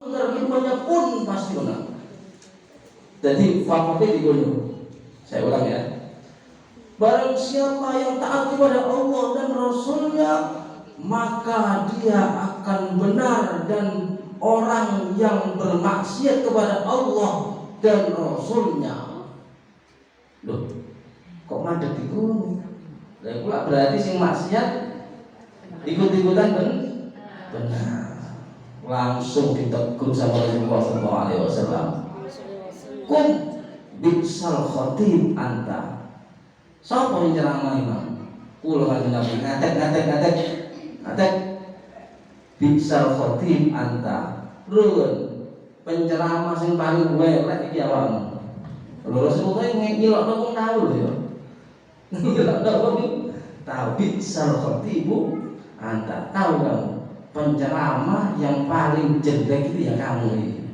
Terkimannya pun pasti menang. Jadi faktornya dibunuh. Saya ulang ya. Barang siapa yang taat kepada Allah dan Rasulnya, maka dia akan benar, dan orang yang bermaksiat kepada Allah dan Rasulnya, loh, kok mandek itu? Lah pula berarti sing maksiat ikut-ikutan benar. Langsung ditegur sama Rasulullah SAW. Kum biksal khatib anta. Sapa yang ceramah imam? Kula kanjeng Nabi ngatek. Biksal khatib anta. Run penceramah sing paling elek iki awakmu. Lho Rasulullah ngilokno wong tahu lho. Ngilokno wong tahu. Biksal khatibu anta. Tahu kamu penceramah yang paling jelek itu ya kamu ini.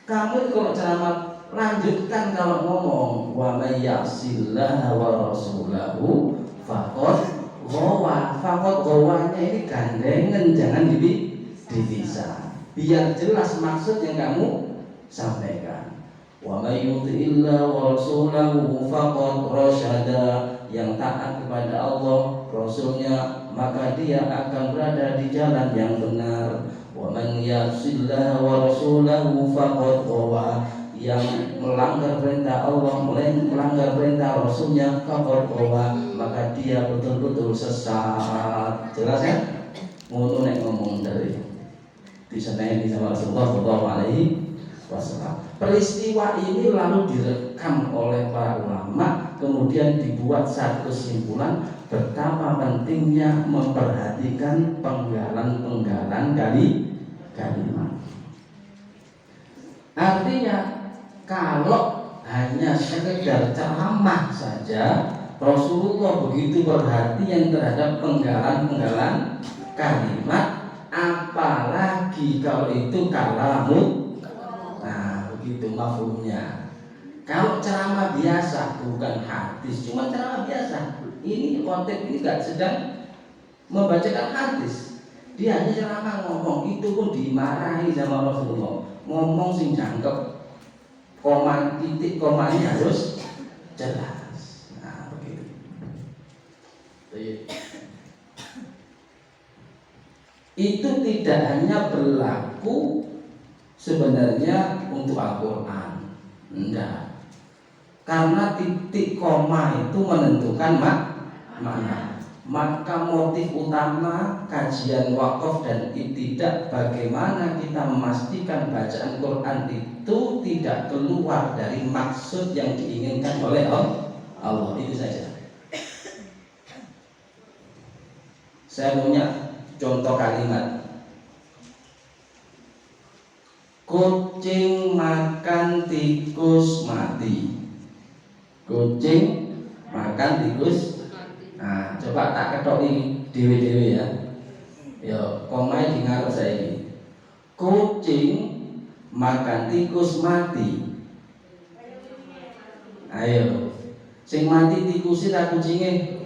Kamu kalau ceramah lanjutkan, kalau ngomong wa may ya'sillaha wa rasulahu faqad ghawa. Faqad ghawanya ini gandengan, jangan dipisah. Biar jelas maksud yang kamu sampaikan. Wa may yuti'illah wa rasulahu faqad rasyada. Yang taat kepada Allah, Rasulnya, maka dia akan berada di jalan yang benar. Wa man ya'sillah wa rasulahu faqad ghawa. Yang melanggar perintah Allah, melanggar perintah Rasulnya, faqad ghawa, maka dia betul-betul sesat. Jelas ya? Ngono nek ngomong dari diseneni sama Rasulullah sallallahu alaihi wasallam. Peristiwa ini lalu direkam oleh para ulama, kemudian dibuat satu kesimpulan betapa pentingnya memperhatikan penggalan-penggalan kalimat. Artinya kalau hanya sekedar ceramah saja, Rasulullah begitu perhatian terhadap penggalan-penggalan kalimat, apalagi kalau itu kalamun. Nah, begitu mafhumnya. Kalau ceramah biasa, bukan hadis, cuma ceramah biasa. Ini khotib ini gak sedang membacakan hadis. Dia hanya ceramah ngomong, itu pun dimarahi sama Rasulullah. Ngomong sing jangkep, koma titik komanya harus jelas. Nah, begitu. Itu tidak hanya berlaku sebenarnya untuk Al-Quran, enggak. Karena titik koma itu menentukan makna. Maka motif utama kajian wakaf dan ibtidah bagaimana kita memastikan bacaan Quran itu tidak keluar dari maksud yang diinginkan oleh Allah. Itu saja. Saya punya contoh kalimat. Kucing makan tikus mati. Kucing makan tikus. Nah, coba tak ketoki dewe-dewe ya. Yo, komai di ngarep saya ini. Kucing makan tikus mati. Ayo. Sing mati tikusin tak kucingnya.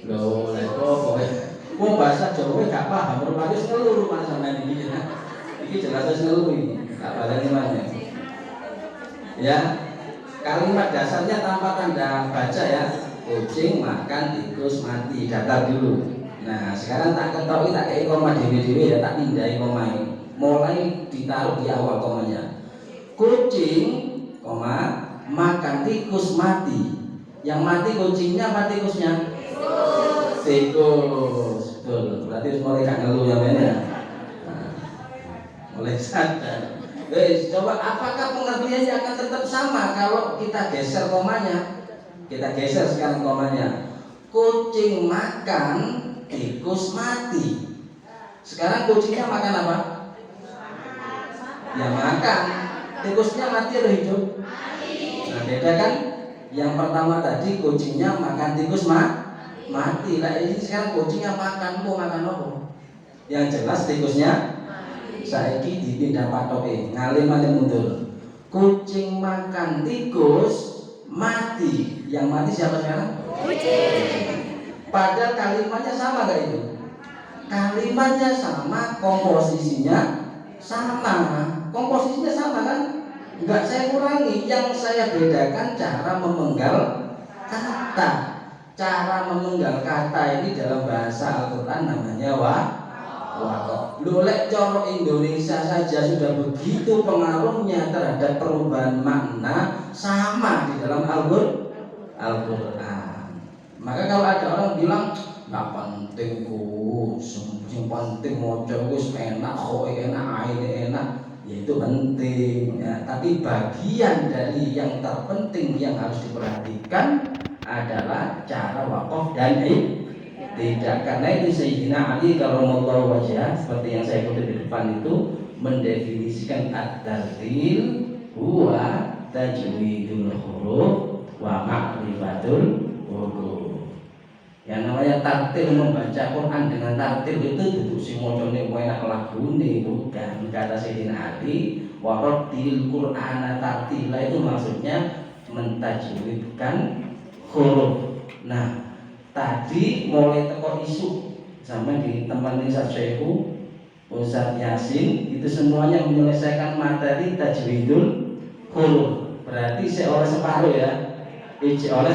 Loh, lha kok wong bahasa Jawa gak paham, rupane seluruh mana sampean iki ya. Iki jelas seluruh ini. Tak baleni mana. Ya. Kalimat dasarnya tanpa tanda baca ya. Kucing makan tikus mati, datar dulu. Nah sekarang tak ketahui, tak kayak koma dewe-dewe ya, tak pindai koma ini. Mulai ditaruh di awal komanya. Kucing, koma, makan tikus mati. Yang mati kucingnya apa tikusnya? Tikus. Betul, berarti mulai gak ngeluh ya men ya. Nah, mulai sadar. Coba apakah pengertiannya akan tetap sama kalau kita geser komanya? Kita geser sekarang komanya. Kucing makan, tikus mati. Sekarang kucingnya makan apa? Ya makan. Tikusnya mati atau hidup? Nah beda kan? Yang pertama tadi kucingnya makan, tikus mati. Nah ini sekarang kucingnya makan, mau makan apa? Yang jelas tikusnya saiki dipindah patoke, ngalim mundur. Kucing makan tikus mati. Yang mati siapa sekarang? Kucing. Padahal kalimatnya sama gak itu? Kalimatnya sama, komposisinya sama, komposisinya sama kan? Enggak saya kurangi, yang saya bedakan cara memenggal kata. Cara memenggal kata ini dalam bahasa Al-Quran namanya waqaf. Lolek coro Indonesia saja sudah begitu pengaruhnya terhadap perubahan makna sama di dalam Al-Quran. Maka kalau ada orang bilang nggak penting yang penting mojo wis enak, kok enak, ini enak, ya itu penting ya. Tapi bagian dari yang terpenting yang harus diperhatikan adalah cara wakaf dan tidak. Karena itu Sayyidina Ali karramallahu wajhah seperti yang saya kutip di depan itu mendefinisikan at-tartil huwa tajwidul huruf wa ma'rifatul huruf. Yang namanya tartil membaca Quran dengan tartil itu duduk si mocone enak lagune, bukan. Kata Sayyidina Ali wa rattil Qur'ana tartila, itu maksudnya mentajwidkan huruf. Nah, tadi mulai teko isu sama di teman Ustaz Syekhu, Ustaz Yasin, itu semuanya menyelesaikan materi tajwidul huruf. Berarti saya oleh separuh ya. Oleh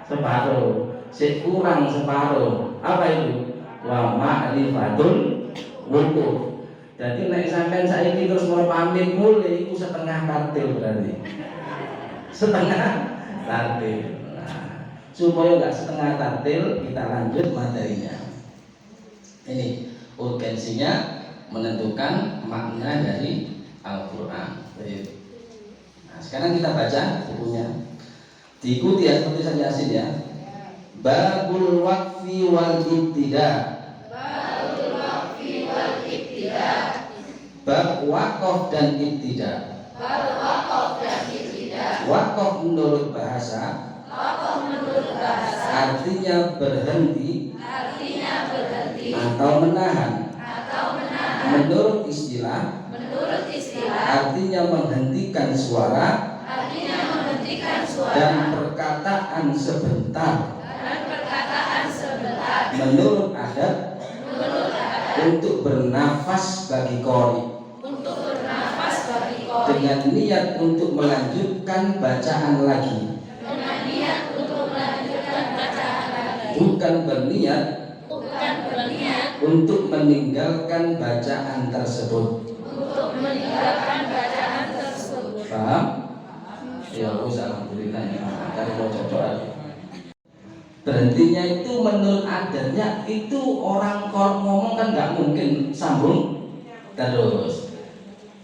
separuh. Kurang separuh. Apa itu? Wa ma'rifatul wuquf. Jadi nek sampean saiki terus mau pamit mulai iku setengah tartil berarti. Setengah tartil. Nah, supaya enggak setengah tartil, kita lanjut materinya. Ini urgensinya menentukan makna dari Al-Qur'an. Nah, sekarang kita baca bukunya. Diikuti ya tulisan Yasin ya. Babul waqfi wal ibtida. Babul waqfi wal ibtida. Bab wakaf dan ibtida. Bab waqaf dan ibtida. Wakaf menurut bahasa. Waqaf menurut bahasa. Artinya berhenti. Artinya berhenti. Atau menahan. Atau menahan. Menurut istilah. Menurut istilah. Artinya menghentikan suara. Artinya menghentikan suara. Dan perkataan sebentar. Menurut adat, untuk bernafas bagi qori, dengan niat untuk melanjutkan bacaan lagi, bukan berniat untuk meninggalkan bacaan tersebut. Paham? Ya, alhamdulillah ya. Dari cocok. Berhentinya itu menurut adatnya itu orang kalau ngomong kan nggak mungkin sambung terus.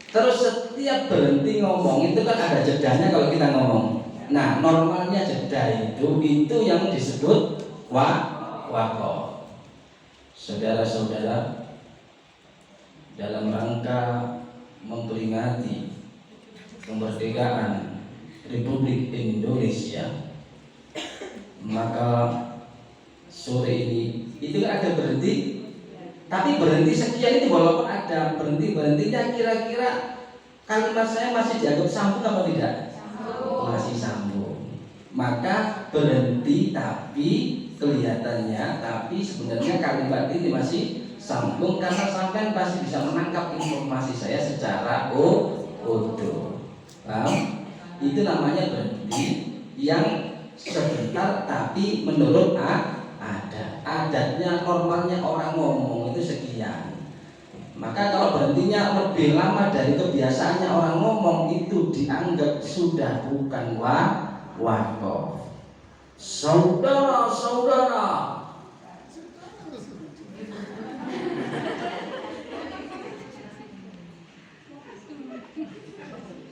Terus setiap berhenti ngomong itu kan ada jedanya kalau kita ngomong. Nah, normalnya jeda itu yang disebut waqaf. Saudara-saudara, dalam rangka memperingati kemerdekaan Republik Indonesia, maka sore ini itu ada berhenti, tapi berhenti sekian itu walaupun ada berhentinya kira-kira kalimat saya masih dianggap sambung atau tidak? Masih sambung. Maka berhenti tapi kelihatannya, tapi sebenarnya kalimat ini masih sambung karena sampai pasti bisa menangkap informasi saya secara utuh. Paham? Itu namanya berhenti yang sebentar tapi menurut adatnya normalnya orang ngomong itu sekian. Maka kalau berhentinya lebih lama dari kebiasaannya orang ngomong itu dianggap sudah bukan waqaf. Saudara-saudara,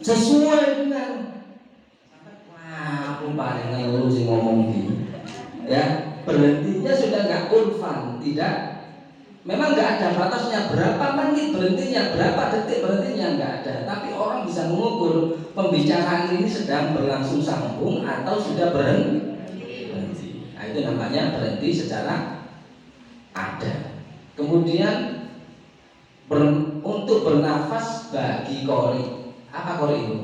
sesuai dengan aku paling ngeluh sih ngomong gini ya, berhentinya sudah nggak urfan, tidak, memang nggak ada batasnya berapa menit berhentinya, berapa detik berhentinya, nggak ada. Tapi orang bisa mengukur pembicaraan ini sedang berlangsung sambung atau sudah berhenti. Nah, itu namanya berhenti secara adat. Kemudian untuk bernafas bagi qori. Apa qori itu?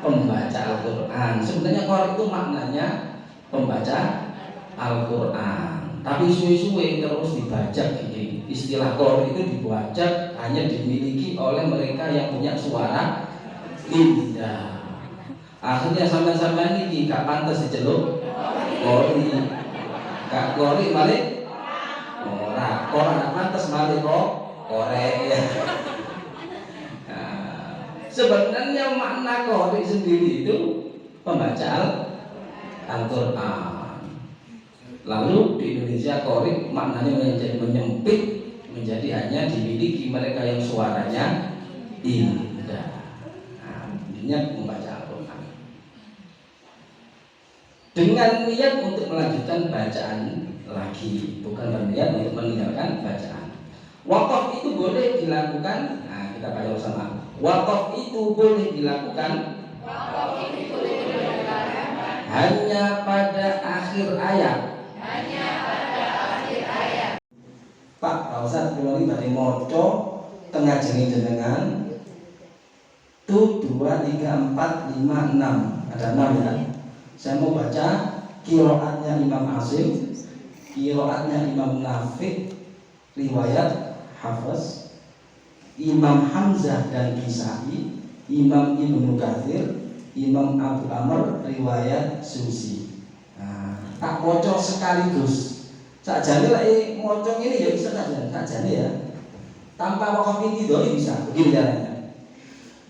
Pembaca Al-Quran. Sebenarnya qori itu maknanya pembaca Al-Quran. tapi suwe-suwe terus dibajak ini. Istilah qori itu dibajak hanya dimiliki oleh mereka yang punya suara indah. Akhirnya sampai-sampai ini gak pantas diceluk qori. Gak qori balik ora gak pantas balik kok korek ya. Sebenarnya makna qori sendiri itu pembaca Al-Quran. Lalu di Indonesia qori maknanya menjadi menyempit, menjadi hanya dimiliki mereka yang suaranya indah. Intinya membaca Al-Quran dengan niat untuk melanjutkan bacaan lagi, bukan berniat untuk meninggalkan bacaan. Wakaf itu boleh dilakukan. Nah, kita baca bersama. Wakaf itu boleh dilakukan hanya pada akhir ayat. Pak Ustaz kula iki badhe maca tengah jenengan tu 2 3 4 5 6. Ada 6 ya. Saya mau baca qiraatnya Imam Asim, qiraatnya Imam Nafi', riwayat Hafiz, Imam Hamzah dan Kisai, Imam Ibnu Katsir, Imam Abu Amr, riwayat Susi. Nah, tak maca sekaligus. Sakjane lek maca ngene ya bisa sakjane ya. Tanpa wakaf intidhari bisa. Begini caranya.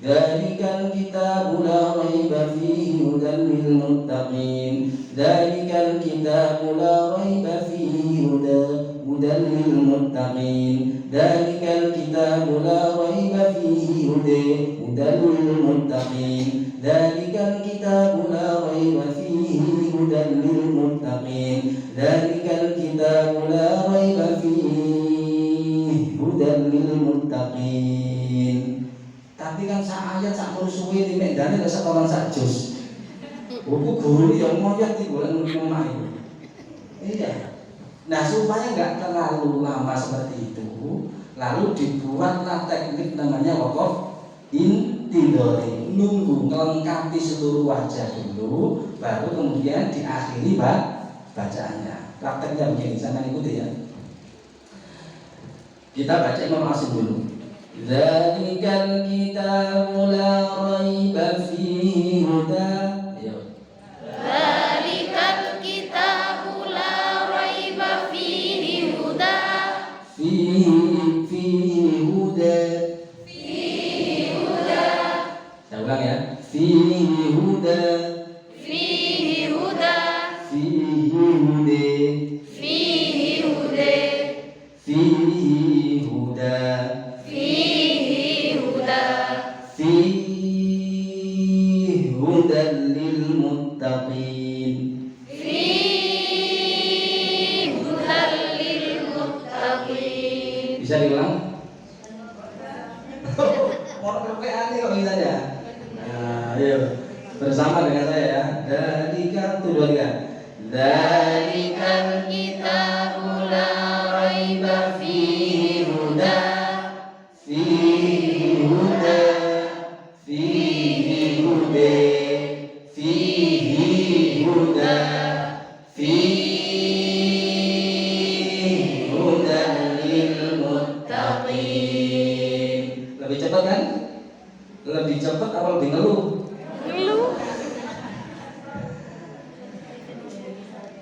Dzalikal kitabu la raiba fihi hudan lil muttaqin. Dzalikal kitabu la raiba fihi hudan lil muttaqin. Dzalikal kitabu la raiba fihi hudan lil muttaqin. Dzalikal kitabu la raiba fihi hudan lil muttaqin. Dzalikal kitabu la raiba fihi hudan lil muttaqin. Tapi kan sak ayat sak suwe iki mek dane sak orang sak juz. Buku guru iki yo moyot iki golek omah iki. Iya. Nah, supaya enggak terlalu lama seperti itu, lalu dibuatlah teknik namanya wakaf intidhari. Nunggu melengkapi seluruh wajah dulu, baru kemudian diakhiri bacaannya. Prakteknya begini, sampai ikuti ya. Kita baca Imam Asim dulu. Dzalikal kitabu la raiba fihi hudan. Dzalikal kitabu la raiba fihi hudan. Fihi hudan. Saya ulang ya. Fihi hudan. Fihi hudan. Fihi hudan. Fihi hudan. Fihi hudan. Fihi hudan. Fihi hudan lil muttaqin. Fihi hudan lil muttaqin. Bisa diulang? Mau kepean nih kok bisa ya? Nah, ayo bersama dengan saya ya. Dzalika tu 2 3. Dzalikal kitabu la raiba fihi hudan. fihi hudan. Fihi hudan. Fihi hudan. Fihi hudan lil muttaqin. Lebih cepat kan? Lebih cepat apa lebih ngeluh?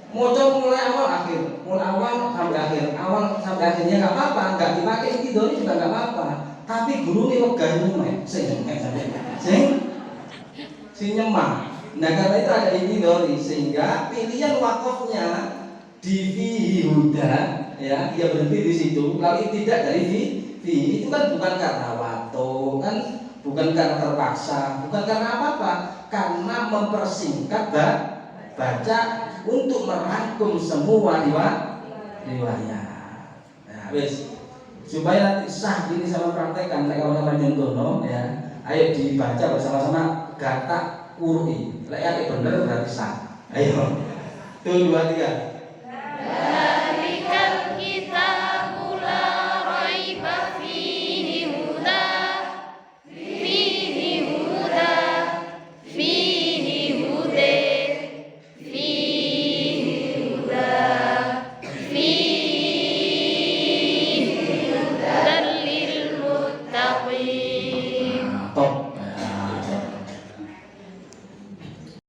Moco mulai awal akhir, mulai awal sampai akhir, awal sampai akhirnya nggak apa-apa, nggak dipakai intidhari juga nggak apa-apa. Tapi guru ini wegah nyemeh, sing nyemah. Nah karena itu ada intidhari sehingga pilihan wakafnya di fihi hudan, ya dia berhenti di situ, lalu tidak dari fi itu kan bukan karena waktu, kan bukan karena terpaksa, bukan karena apa-apa, karena mempersingkat baca untuk merangkum semua riwayat. Nah, wis supaya nanti sah ini sama praktekan lek ora nyontono ya. Ayo dibaca bersama-sama gata urui. Lek apik bener berarti sah. Ayo. 1 2 3.